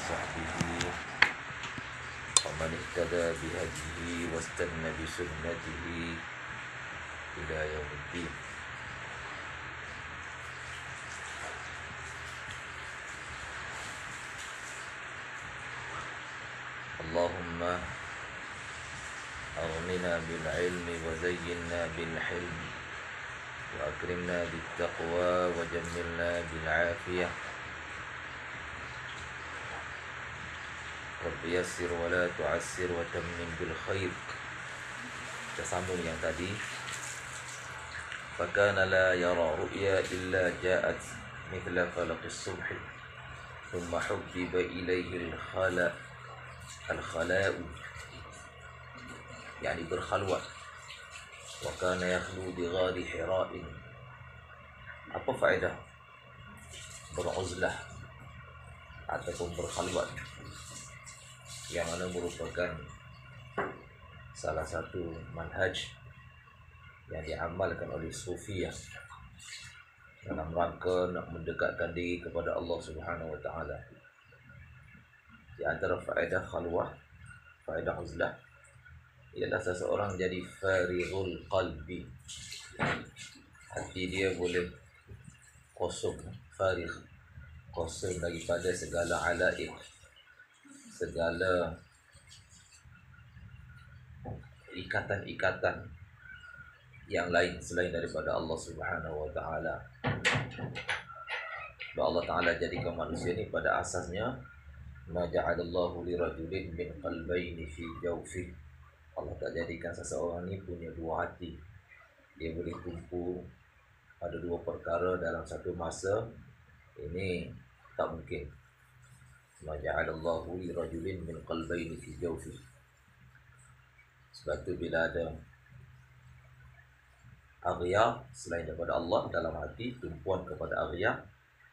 وصحبه ومن اهتدى بهديه واستنى بسنته إلى يوم الدين. اللهم أغننا بالعلم وزينا بالحلم وأكرمنا بالتقوى وجملنا بالعافية. Rabbi yassir wa la tu'assir wa tammim bil khair. Kita sambung yang tadi. Fakana la yara ru'ya illa ja'at mithla falaqis subhi thumma hubbiba ilayhi al-khala'u yani berkhalwat. Wa kana yakhlu bi ghari hira'in. Apa faedah beruzlah ataupun berkhalwat, yang mana merupakan salah satu manhaj yang diamalkan oleh Sufiyah dalam rangka nak mendekatkan diri kepada Allah Subhanahu wa taala. Di antara faedah khalwah, faedah uzlah, ialah seseorang jadi farighul qalbi. Hati dia boleh kosong, farigh, kosong daripada segala alaik, segala ikatan-ikatan yang lain selain daripada Allah Subhanahu wa taala. Allah Taala jadikan manusia ini pada asasnya ma ja'alallahu lirajulin min qalbayni fi jawfi. Allah tak jadikan seseorang ini punya dua hati. Dia boleh tumpu pada dua perkara dalam satu masa. Ini tak mungkin. Ma ja'alallahu li rajulin min qalbayni fi jawfi. Sebab itu bila ada aghyar selain daripada Allah dalam hati, tumpuan kepada aghyar,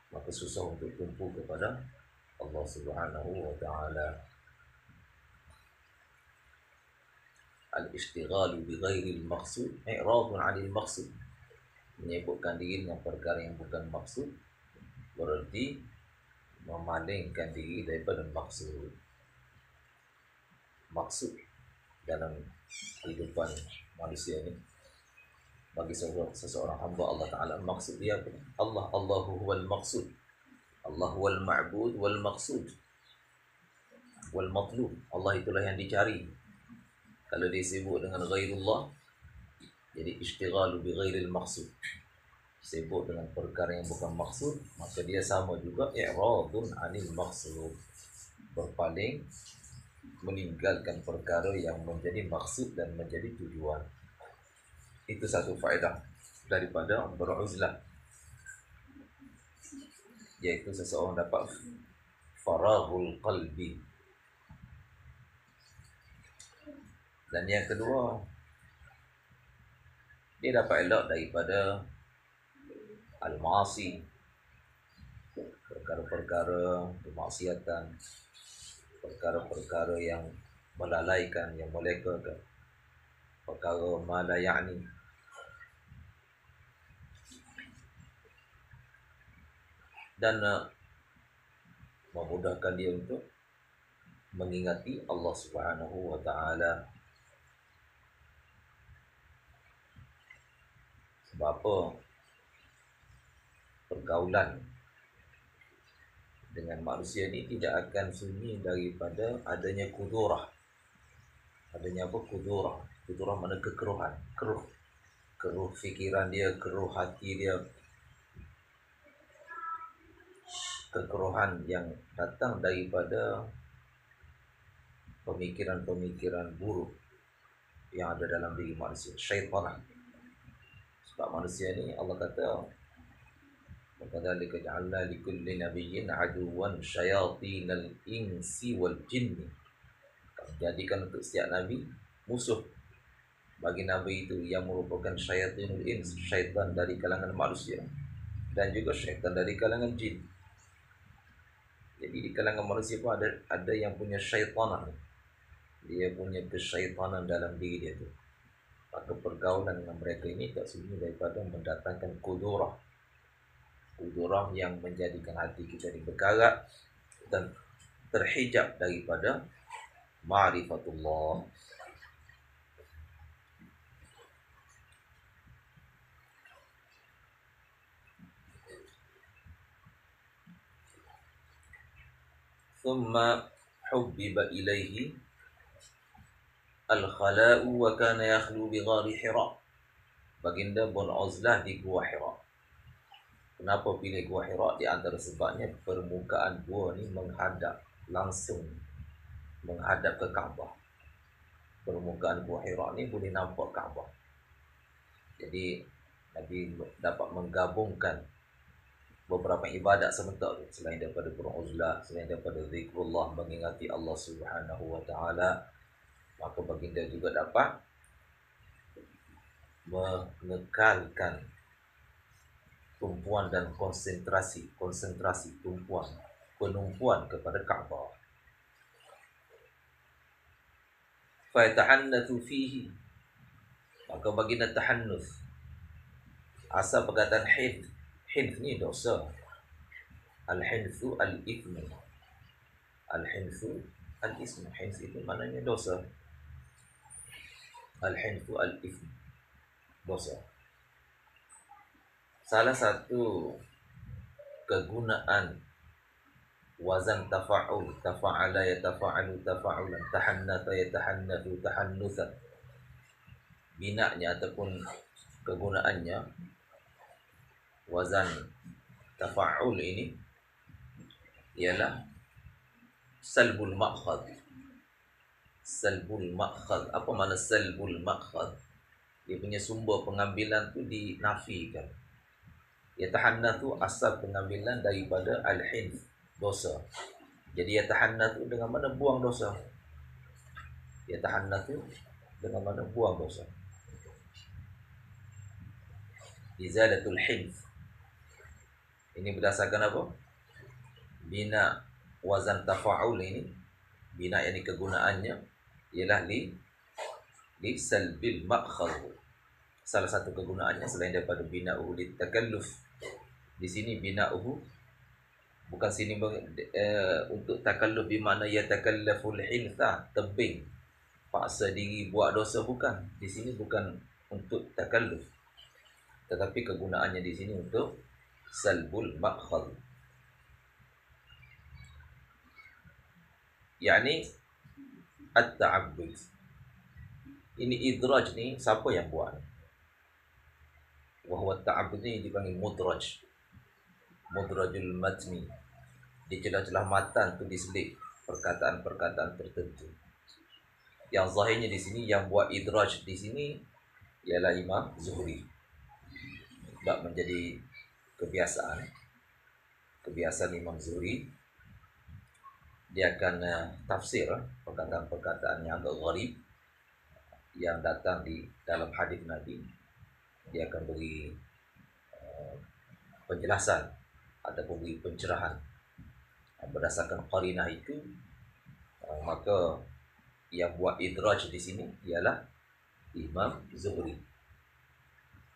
maka susah untuk tumpu kepada Allah Subhanahu wa taala. Al-ishtighalu bi ghairi al-maqsud i'radun 'anil maqsud. Menyibukkan diri dengan perkara yang bukan maksud berarti memalingkan diri daripada maksud. Maksud dalam kehidupan manusia ini bagi seseorang hamba Allah Ta'ala, maksud dia apa? Allahu huwal maqsud. Allah huwal ma'bud wal maqsud wal matlub. Allah itulah yang dicari. Kalau dia sibuk dengan ghairullah, jadi ishtighalu bi ghairil maqsud, sibuk dengan perkara yang bukan maksud, maka dia sama juga i'radun 'anil maqsud, berpaling, meninggalkan perkara yang menjadi maksud dan menjadi tujuan. Itu satu faedah daripada beruzlah, yaitu seseorang dapat faraghul qalbi. Dan yang kedua, dia dapat elak daripada al-ma'asi, perkara-perkara kemaksiatan, perkara-perkara yang melalaikan, yang melekakan, perkara ma la ya'ni. Dan memudahkan dia untuk mengingati Allah Subhanahu wa taala. Sebab apa? Pergaulan dengan manusia ini tidak akan sunyi daripada adanya kudurah. Adanya apa? Kudurah. Kudurah mana? Kekeruhan. Keruh fikiran dia, keruh hati dia. Kekeruhan yang datang daripada pemikiran-pemikiran buruk yang ada dalam diri manusia, syaitan. Sebab manusia ni Allah kata, وَكَذَلِكَ جَعَلْنَا لِكُلِّ نَبِيٍّ عَدُوًّا شَيَاطِينَ الْإِنسِ وَالْجِنِّ. Jadikan untuk setiap nabi musuh bagi nabi itu yang merupakan syayatinul ins, syaitan dari kalangan manusia, dan juga syaitan dari kalangan jin. Jadi di kalangan manusia pun ada yang punya syaitanan. Dia punya kesyaitanan dalam diri dia tu. Maka pergaulan dengan mereka ini tak sunyi daripada mendatangkan kudurah. Kudurah yang menjadikan hati kita ini berkarat dan terhijab daripada ma'rifatullah. Thumma hubbiba ilaihi al-khala'u wa kana yakhlu bi ghari Hira. Baginda beruzlah di Gua Hira. Kenapa pilih Gua Hira? Di antara sebabnya permukaan gua ni langsung menghadap ke Kaabah. Permukaan Gua Hira ni boleh nampak Kaabah. Jadi Nabi dapat menggabungkan beberapa ibadat sebentar tu, selain daripada beruzlah, selain daripada zikrullah, mengingati Allah Subhanahu wa taala, maka baginda juga dapat mengekalkan tumpuan dan konsentrasi tumpuan penumpuan kepada Kaabah. Fa tahannathu fihi, maka baginda tahannus. Asal perkataan hinth ni dosa. Al-hinthu al-ithmu. Al-hinthu al-ismu. Hinth itu maknanya dosa. Al-hinthu al-ithmu, dosa. Salah satu kegunaan wazan tafa'ul, tafa'ala yatafa'alu tafa'ulan, tahannatha yatahannathu tahannuthan, binaknya ataupun kegunaannya wazan tafa'ul ini ialah salbul ma'khad. Salbul ma'khad. Apa makna salbul ma'khad? Dia punya sumber pengambilan tu dinafikan. Yatahannathu asal pengambilan daripada al-hinth, dosa. Jadi yatahannathu dengan mana buang dosa. Yatahannathu dengan mana buang dosa. Izalatul hinth. Ini berdasarkan apa? Bina wazan tafa'ul ini, bina yang kegunaannya ialah li salbil ma'khadh. Salah satu kegunaannya selain daripada bina'uhu li takalluf. Di sini bina'uhu bukan sini untuk takalluf bermakna yatakallaful hintha, tebing, paksa diri buat dosa, bukan. Di sini bukan untuk takalluf, tetapi kegunaannya di sini untuk salbul ma'khadh. Yani at-ta'abbud. Ini idraj ni siapa yang buat? Wahwa at-ta'abbud ni dipanggil mudraj. Mudrajul matni. Di celah-celah matan tu diselit perkataan-perkataan tertentu. Yang zahirnya di sini yang buat idraj di sini ialah Imam Zuhri. Sebab menjadi kebiasaan Imam Zuhri, dia akan tafsir perkataan-perkataan yang agak gharib yang datang di dalam hadis Nabi. Dia akan beri penjelasan ataupun beri pencerahan berdasarkan qarinah itu. Maka yang buat idraj di sini ialah Imam Zuhri.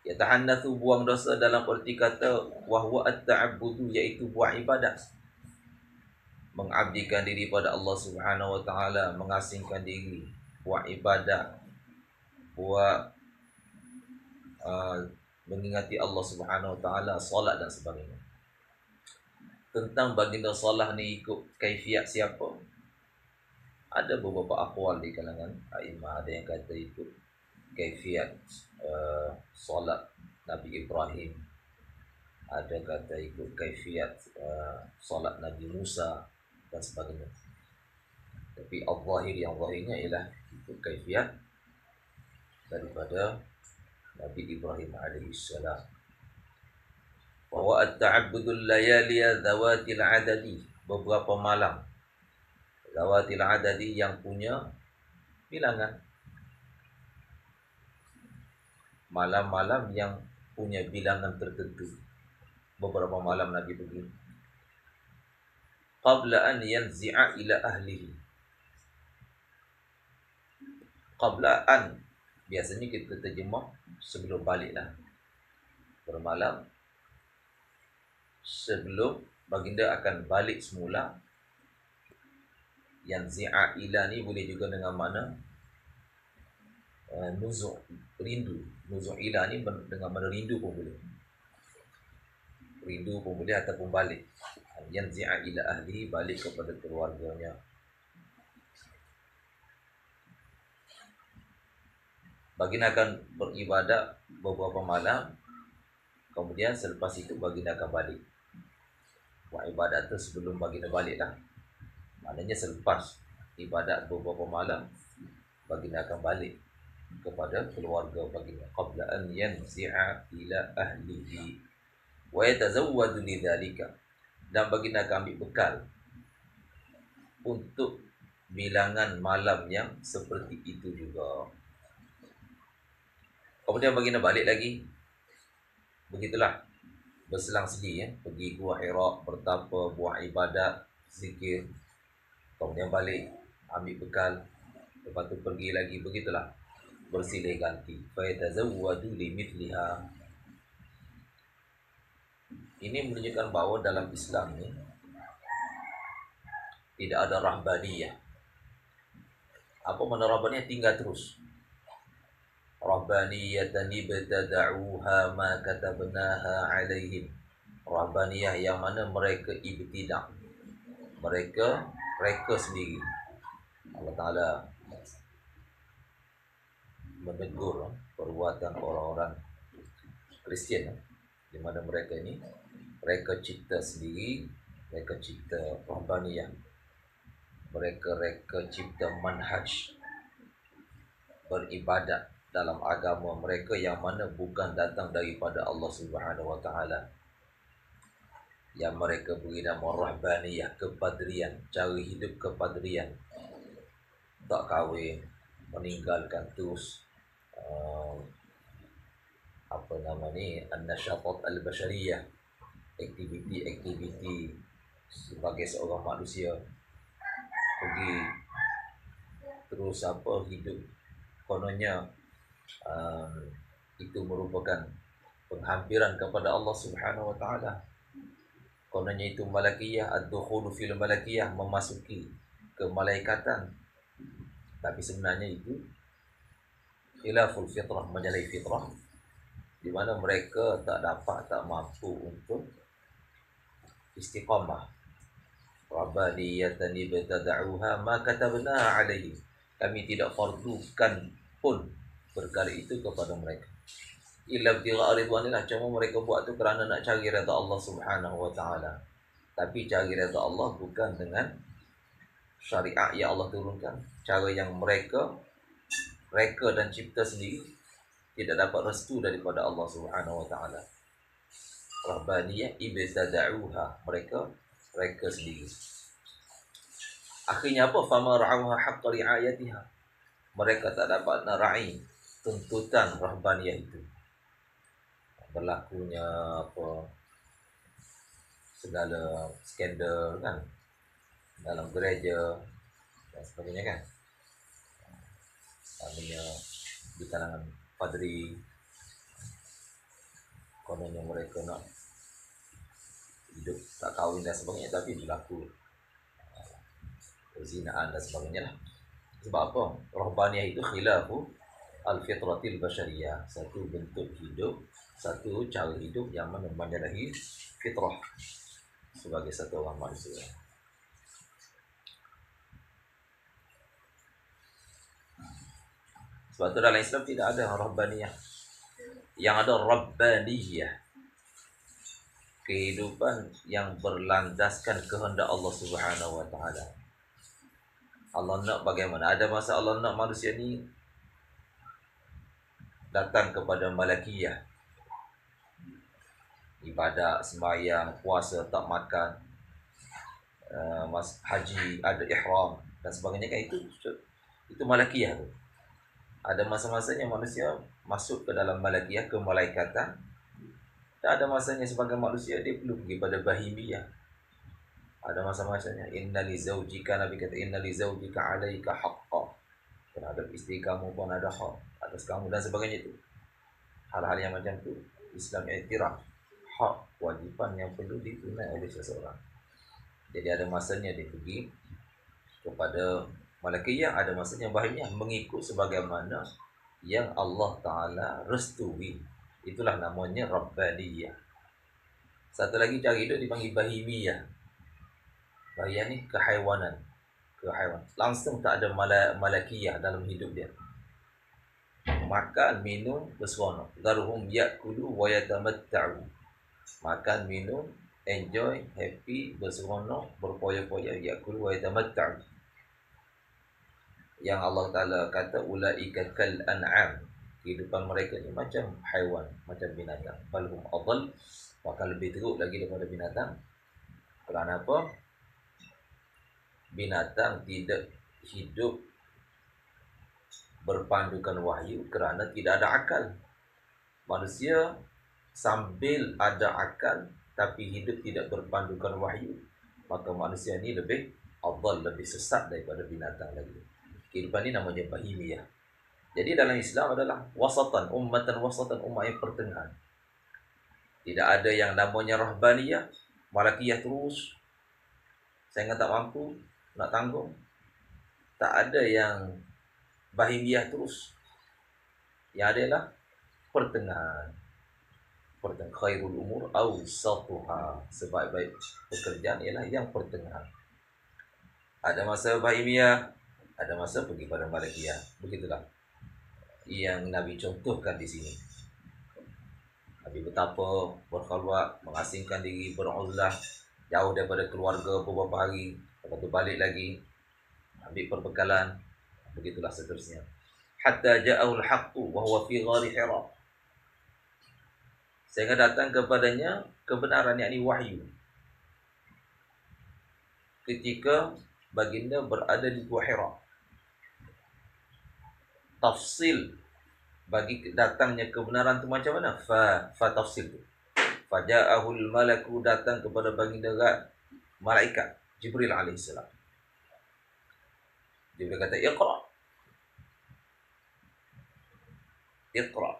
Yatahannathu, buang dosa dalam erti kata wahwa at-ta'abbudu, iaitu buat ibadat, mengabdikan diri pada Allah Subhanahu wa taala, mengasingkan diri, buat ibadat, buat mengingati Allah Subhanahu wa taala, solat dan sebagainya. Tentang baginda solat ni ikut kaifiat siapa, ada beberapa aqwal di kalangan a'imah. Ada yang kata ikut kaifiat solat Nabi Ibrahim, ada kata ikut kaifiat solat Nabi Musa dan sebagainya. Tapi al-zahir, yang zahirnya ialah ikut kaifiat daripada Nabi Ibrahim alaihi salam. Wa at-ta'abbudul layaliya dhawatil adadi, beberapa malam dhawatil adadi yang punya bilangan, malam-malam yang punya bilangan tertentu. Beberapa malam Nabi pergi qabla an yanzi'a ila ahlihi. Qabla an biasanya kita terjemah sebelum baliklah, bermalam sebelum baginda akan balik semula Yanzi'a ila ni boleh juga dengan makna nuzu' rindu. Nuzu' ila ni dengan makna rindu pun boleh. Rindu pun boleh ataupun balik. Yanzi'a ila ahli, balik kepada keluarganya. Baginda akan beribadat beberapa malam, kemudian selepas itu baginda akan balik. Buat ibadat tu sebelum baginda balik lah. Maknanya selepas ibadat beberapa malam, baginda akan balik kepada keluarga baginda. Qabla an yanzi'a ila ahlihi wa yatazawwadu lidzalika. Dan baginda akan ambil bekal untuk bilangan malam yang seperti itu juga. Kemudian baginda balik lagi. Begitulah, berselang sedi pergi Gua Hira, bertapa, buat ibadat, zikir, kemudian balik, ambil bekal, lepas tu pergi lagi. Begitulah, bersilih ganti. Fa yatazawwadu limithliha. Ini menunjukkan bahawa dalam Islam ni tidak ada rahbaniyah. Apa makna rahbaniyah? Tinggal terus. Rahbaniyatan ibtada'uha ma katabnaha alaihim. Rahbaniyah yang mana mereka ibtidak, mereka reka sendiri. Allah Ta'ala menegur perbuatan orang-orang Kristian, di mana mereka ini mereka cipta sendiri, mereka cipta rahbaniyah, mereka cipta manhaj beribadat dalam agama mereka yang mana bukan datang daripada Allah Subhanahu wa taala. Yang mereka beri nama rahbaniyah, kepadrian, cara hidup kepadrian. Tak kahwin, meninggalkan terus an-nashatat al-bashariyah, aktiviti sebagai seorang manusia, pergi terus hidup. Kononnya itu merupakan penghampiran kepada Allah Subhanahu wa taala. Kononnya itu malakiyah, ad-dukhulu fil malakiyah, memasuki kemalaikatan. Tapi sebenarnya itu khilaful fitrah, menyalahi fitrah, di mana mereka tak mampu untuk istiqamah. Rabbaniyatan ibtada'uha ma katabna alaihi. Kami tidak fardukan pun perkara itu kepada mereka. Illa ibtigha ridwanillah, cuma mereka buat tu kerana nak cari redha Allah Subhanahu wa taala. Tapi cari redha Allah bukan dengan syariat yang Allah turunkan, cara yang mereka reka dan cipta sendiri, tidak dapat restu daripada Allah Subhanahu wa taala. Rahbaniyah ibtada'uha, mereka reka sendiri. Akhirnya apa? Fama ra'uha haqqa ri'ayatiha. Mereka tak dapat narai tuntutan rahbaniyah itu. Berlakunya segala skandal kan dalam gereja dan sebagainya kan. Artinya di kalangan padri, kononnya mereka nak hidup tak kahwin dan sebagainya, tapi berlaku perzinaan dan sebagainya lah. Sebab apa? Rahbaniyah itu khilafu al-fitratil basyariyah, satu bentuk hidup, satu cara hidup yang mana menyalahi fitrah sebagai satu orang manusia. Sebab itu dalam Islam tidak ada rahbaniyah. Yang ada rabbaniyah, kehidupan yang berlandaskan kehendak Allah Subhanahu wa taala. Allah nak bagaimana? Ada masa Allah nak manusia ni datang kepada malakiyah, ibadat, sembahyang, puasa, tak makan, haji, ada ihram dan sebagainya kan, itu malakiyah tu. Ada masa-masanya manusia masuk ke dalam malakiyah, ke malaikatan. Dan ada masanya sebagai manusia dia perlu pergi pada bahimiyah. Ada masa-masanya inna li zawjika, Nabi kata inna li zawjika alaika haqqa, terhadap isteri kamu pun ada hak atas kamu dan sebagainya itu. Hal-hal yang macam tu Islam iktiraf hak, kewajipan yang perlu ditunaikan oleh seseorang. Jadi ada masanya dia pergi kepada malakiyah, ada masanya bahimiyah, mengikut sebagaimana yang Allah Ta'ala restui. Itulah namanya Rabbaniyah. Satu lagi cara hidup dipanggil bahimiyah. Bahimiyah ni kehaiwanan. Langsung tak ada malakiyah dalam hidup dia. Makan, minum, berseronok. Darhum yakulu wa yatamatta'u. Makan, minum, enjoy, happy, berseronok, berpoya-poya, yakulu wa yatamatta'u. Yang Allah Ta'ala kata ulaika kal an'am, kehidupan mereka ni macam haiwan, macam binatang. Balhum adall, bahkan lebih teruk lagi daripada binatang. Kerana apa? Binatang tidak hidup berpandukan wahyu kerana tidak ada akal. Manusia sambil ada akal tapi hidup tidak berpandukan wahyu, maka manusia ni lebih adall, lebih sesat daripada binatang lagi. Kehidupan ini namanya bahimiyah. Jadi dalam Islam adalah wasatan, ummatan wasatan, umat yang pertengahan. Tidak ada yang namanya rahbaniyah, malakiyah terus, saya tak mampu nak tanggung. Tak ada yang bahimiyah terus. Yang adalah pertengahan. Pertengahan, khairul umur awsatuha, sebaik-baik pekerjaan ialah yang pertengahan. Ada masa bahimiyah, ada masa pergi pada malakiyah. Begitulah yang Nabi contohkan di sini. Nabi betapa berkhalwat, mengasingkan diri, beruzlah, jauh daripada keluarga beberapa hari, lepas tu balik lagi, ambil perbekalan, begitulah seterusnya. Hatta ja'ahul haqqu wa huwa fi ghari Hira. Sehingga datang kepadanya kebenaran, yakni wahyu, ketika baginda berada di Gua Hira. Tafsil bagi datangnya kebenaran itu macam mana? Fa tafsil tu. Faja'ahul malaku, datang kepada baginda malaikat Jibril alaihissalam. Jibril kata iqra. Iqra.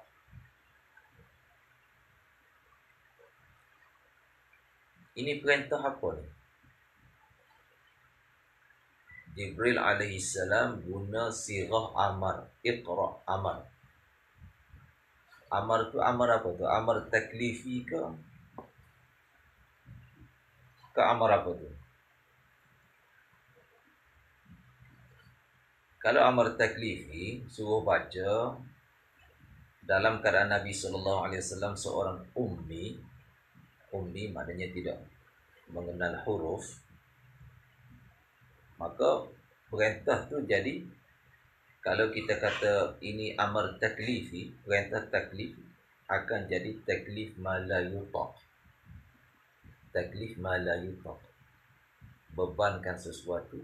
Ini perintah apa ni? Jibril alaihissalam guna sirah amar. Iqra, amar. Amar tu amar apa tu? Amar taklifi ke? Ke amar apa tu? Kalau amar taklifi, suruh baca, dalam keadaan Nabi SAW seorang ummi. Ummi maknanya tidak mengenal huruf, maka perintah tu jadi, kalau kita kata ini amar taklifi, perintah taklif akan jadi taklif ma la yutaq. Taklif ma la yutaq, bebankan sesuatu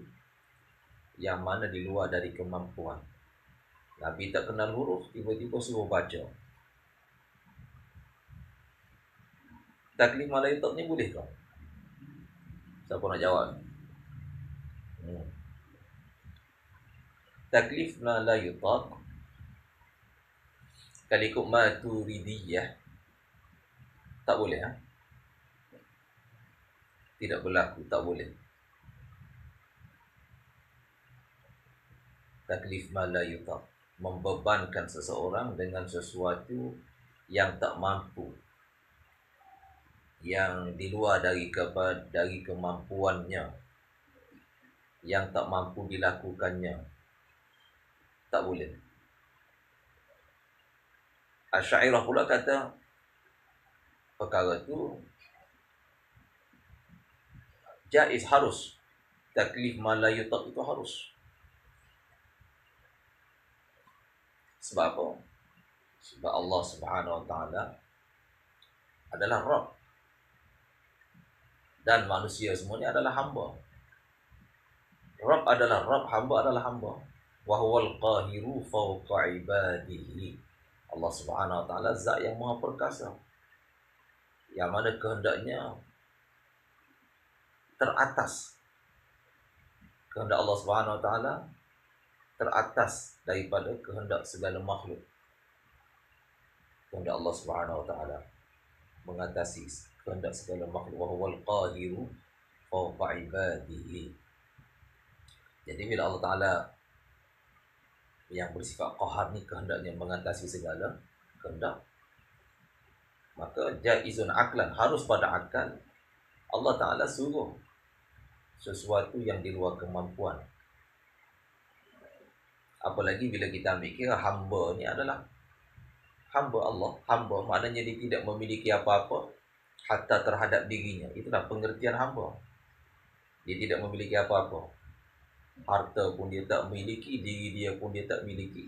yang mana di luar dari kemampuan. Nabi tak kenal huruf, tiba-tiba suruh baca. Taklif ma la yutaq ni boleh tak? Siapa nak jawab? Taklif ma la yutaq, kalau ikut Maturidiyah, tak boleh. Tidak berlaku, tak boleh. Taklif ma la yutaq, membebankan seseorang dengan sesuatu yang tak mampu, yang di luar dari kemampuannya, yang tak mampu dilakukannya, tak boleh. Asy'ariyah pula kata perkara tu jaiz, harus. Taklif ma la yutaq itu harus. Sebab apa? Sebab Allah Subhanahu Wa Taala adalah Rabb, dan manusia semuanya adalah hamba. Rabb adalah Rabb, hamba adalah hamba. Wa huwal qahiru fawqa ibadihi. Allah Subhanahu Wa Taala zat yang maha perkasa, yang mana kehendaknya teratas. Kehendak Allah Subhanahu Wa Taala teratas daripada kehendak segala makhluk. Kehendak Allah Subhanahu Wa Taala mengatasi kehendak segala makhluk. Wa huwal qahiru fawqa ibadihi. Jadi bila Allah Ta'ala yang bersifat qahar ni kehendaknya mengatasi segala kehendak, maka jaizun aklan, harus pada akal Allah Ta'ala suruh sesuatu yang di luar kemampuan. Apalagi bila kita ambil kira hamba ni adalah hamba Allah. Hamba maknanya dia tidak memiliki apa-apa hatta terhadap dirinya. Itulah pengertian hamba. Dia tidak memiliki apa-apa. Harta pun dia tak miliki, diri dia pun dia tak miliki.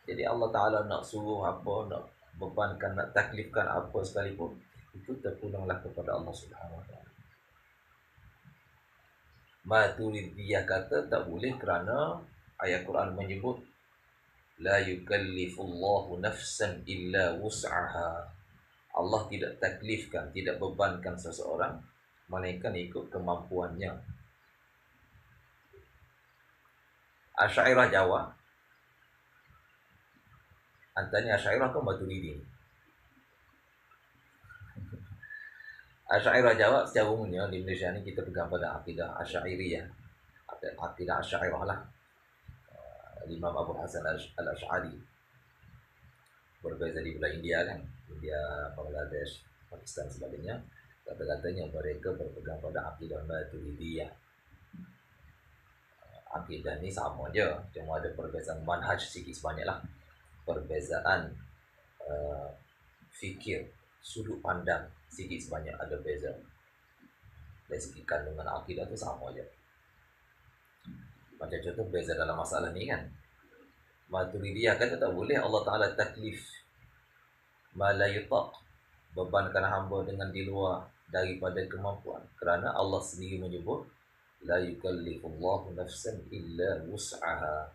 Jadi Allah Ta'ala nak suruh apa, nak bebankan, nak taklifkan apa sekalipun, itu terpulanglah kepada Allah Subhanahu Wa Ta'ala. Maturidiyah kata tak boleh kerana ayat Quran menyebut la yukallifullahu nafsan illa wus'aha. Allah tidak taklifkan, tidak bebankan seseorang melainkan ikut kemampuannya. Asy'ariyah Jawa, antara Asy'ariyah ke Maturidi. Asy'ariyah Jawa secara umumnya di Malaysia ni kita pegang pada akidah Asy'ariyah, akidah Asy'ariyah lah. Imam Abu Hasan Al-Asy'ari berbeza di belah India kan, India, Bangladesh, Pakistan sebagainya. Kata-katanya mereka berpegang pada akidah Maturidiyah. Akidah ni sama je, cuma ada perbezaan manhaj sikit sebanyak lah. Perbezaan fikir, sudut pandang sikit sebanyak ada beza. Dari segi kandungan akidah tu sama je. Macam contoh beza dalam masalah ni kan, Maturidiyah kata tak boleh Allah Ta'ala taklif ma la yutaq, bebankan hamba dengan di luar daripada kemampuan, kerana Allah sendiri menyebut la yukallifullahu nafsan illa wus'aha.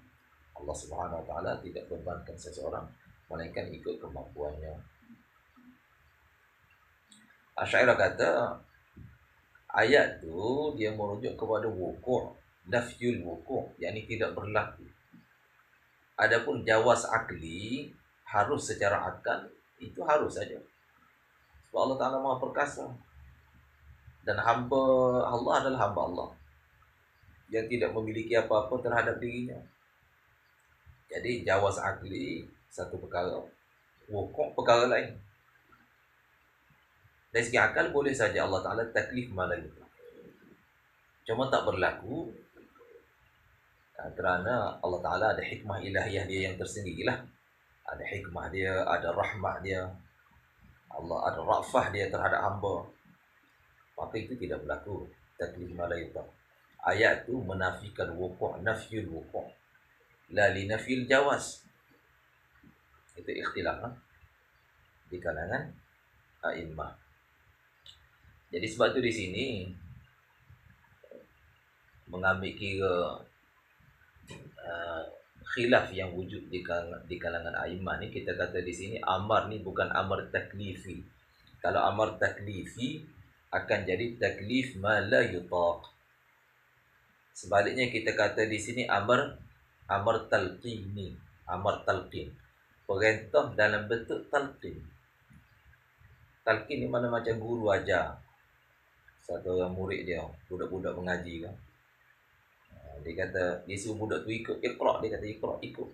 Allah Subhanahu Wa Ta'ala tidak bebankan seseorang melainkan ikut kemampuannya. Asy'ariyah kata ayat tu dia merujuk kepada wuku', nafyul wuku', yakni tidak berlaku. Adapun jawaz akli, harus secara akal, itu harus saja. Sebab Allah Ta'ala Maha Perkasa. Dan hamba Allah adalah hamba Allah yang tidak memiliki apa-apa terhadap dirinya. Jadi jawaz akli satu perkara, wuku' perkara lain. Dari segi akal boleh saja Allah Ta'ala taklif malam itu, cuma tak berlaku kerana Allah Ta'ala ada hikmah ilahiyah dia yang tersendirilah. Ada hikmah dia, ada rahmah dia, Allah ada rafah dia terhadap hamba. Maka itu tidak berlaku taklif malam itu. Ayat tu menafikan wuku', nafyul wuku', la li nafyil jawaz. Itu ikhtilaf di kalangan a'immah. Jadi sebab tu di sini mengambil kira khilaf yang wujud di kalangan a'immah ni, kita kata di sini amar ni bukan amar taklifi. Kalau amar taklifi akan jadi taklif ma la yutaq. Sebaliknya kita kata di sini amar talqini, amar talqin, perintah dalam bentuk talqin. Talqin ni mana macam guru ajar satu orang murid dia, budak-budak mengaji kan. Dia kata, dia suruh budak tu ikut iqra', dia kata iqra', ikut.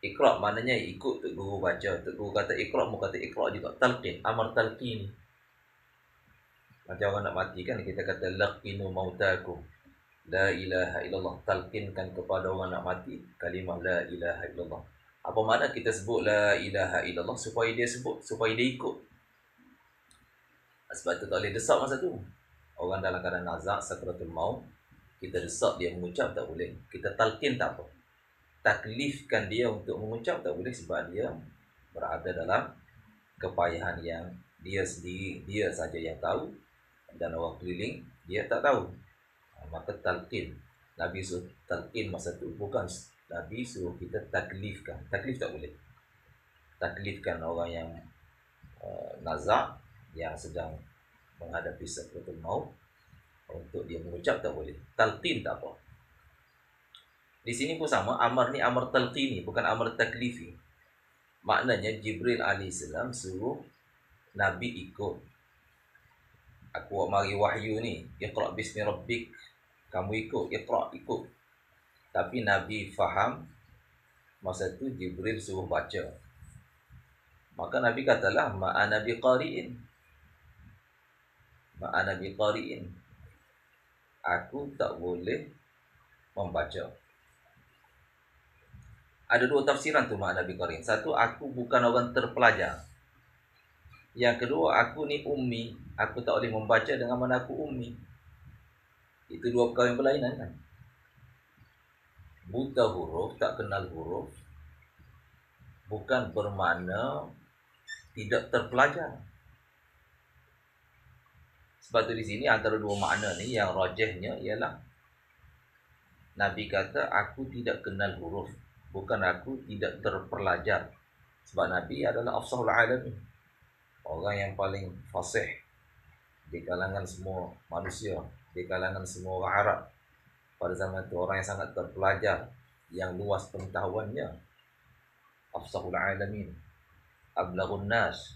Iqra' maknanya ikut tok guru baca, tok guru kata iqra', mu kata iqra' juga. Talqin, amar talqin. Macam orang nak mati kan, kita kata laqinu mautakum la ilaha illallah, talqinkan kepada orang nak mati kalimah la ilaha illallah. Apa makna kita sebut la ilaha illallah? Supaya dia sebut, supaya dia ikut. Sebab tu tak boleh desak masa tu. Orang dalam keadaan nazak, sakratul maut, kita desak dia mengucap tak boleh. Kita talqin tak apa. Taklifkan dia untuk mengucap tak boleh, sebab dia berada dalam kepayahan yang dia sendiri, dia saja yang tahu, dan orang keliling dia tak tahu. Maka talqin, Nabi suruh talqin masa tu, bukan Nabi suruh kita taklifkan. Taklif tak boleh. Taklifkan orang yang nazak, yang sedang menghadapi sakratul maut, untuk dia mengucap tak boleh. Talqin tak apa. Di sini pun sama, amar ni amar talqini, bukan amar taklifi. Maknanya Jibril alaihissalam suruh Nabi ikut. Aku mari wahyu ni, iqra' bismi rabbik, kamu ikut, iqra', ikut. Tapi Nabi faham masa itu Jibril suruh baca. Maka Nabi katalah ma'ana biqari'in. Ma'ana biqari'in. Aku tak boleh membaca. Ada dua tafsiran tu ma'ana biqari'in. Satu, aku bukan orang terpelajar. Yang kedua, aku ni ummi. Aku tak boleh membaca dengan mana aku ummi. Itu dua perkara yang berlainan kan. Buta huruf, tak kenal huruf, bukan bermakna tidak terpelajar. Sebab tu di sini antara dua makna ni yang rajihnya ialah Nabi kata aku tidak kenal huruf, bukan aku tidak terpelajar. Sebab Nabi adalah afsahul alamin, orang yang paling fasih di kalangan semua manusia, di kalangan semua orang Arab pada zaman itu, orang yang sangat terpelajar, yang luas pengetahuannya, afsahul alamin, ablaghun nas,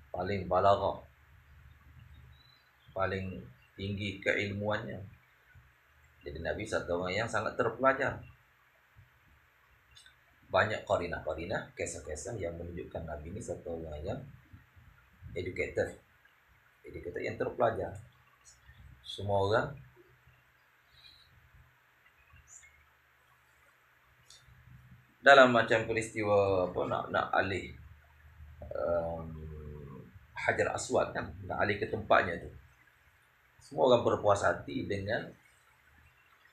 paling balaghah, paling tinggi keilmuannya. Jadi Nabi satu orang yang sangat terpelajar. Banyak qarinah-qarinah, kisah-kisah yang menunjukkan Nabi ini satu orang yang educated yang terpelajar. Semua orang dalam macam peristiwa nak alih Hajar Aswad kan, nak alih ke tempatnya tu, semua orang berpuas hati dengan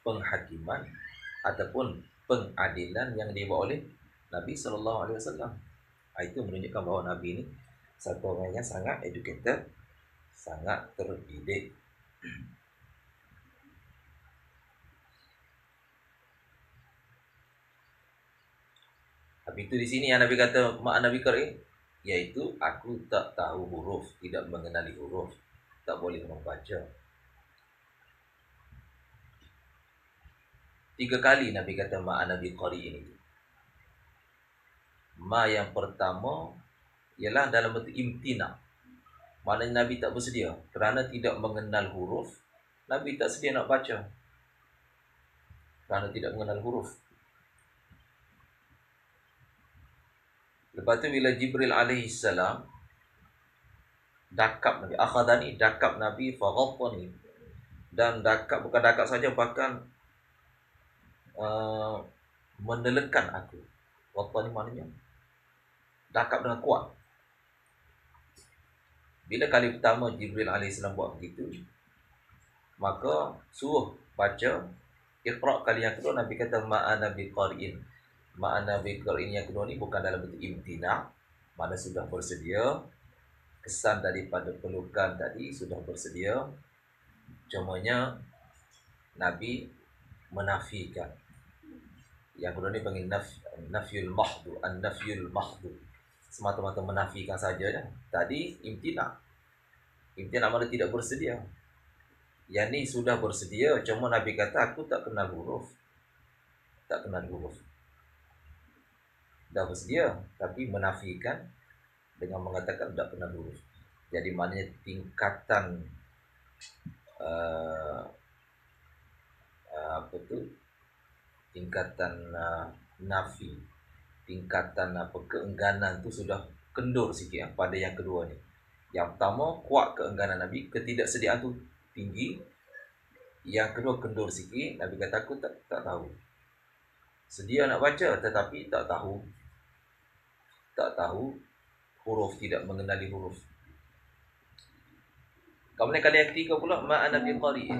penghakiman ataupun pengadilan yang dibawa oleh Nabi SAW. Itu menunjukkan bahawa Nabi ini satu orang yang sangat educated, sangat terdidik. Tapi itu di sini yang Nabi kata makna Nabi qari, yaitu aku tak tahu huruf, tidak mengenali huruf, tak boleh membaca. 3 kali Nabi kata makna Nabi qari ini. Ma yang pertama ialah dalam bentuk imtina. Maknanya Nabi tak bersedia kerana tidak mengenal huruf. Nabi tak sedia nak baca kerana tidak mengenal huruf. Lepas tu bila Jibril alaihissalam dakap Nabi, akhadani, dakap Nabi, faghattani, dan dakap, bukan dakap saja, bahkan menelekan aku. Ghattani maknanya dakap dengan kuat. Bila kali pertama Jibril alaihissalam buat begitu, maka suruh baca Iqra. Kali yang kedua Nabi kata ma'ana biqari'in. Ma'ana biqari'in yang kedua ni bukan dalam bentuk imtina, mana sudah bersedia, kesan daripada pelukan tadi sudah bersedia, cumanya Nabi menafikan. Yang kedua ni panggil nafyul mahdu, an-nafyul mahdu, semata-mata menafikan saja ya. Tadi imtina mana tidak bersedia. Yang ni sudah bersedia, cuma Nabi kata aku tak kenal huruf. Tak kenal huruf. Dah bersedia tapi menafikan dengan mengatakan tak kenal huruf. Jadi maknanya tingkatan tingkatan nafi, tingkatan keengganan tu sudah kendur sikit pada yang kedua ni. Yang pertama kuat keengganan Nabi, ketidaksediaan tu tinggi. Yang kedua kendur sikit. Nabi kata aku tak tahu. Sedia nak baca tetapi tak tahu huruf, tidak mengenali huruf. Kemudian kali yang ketiga pula ma'ana biqari'in.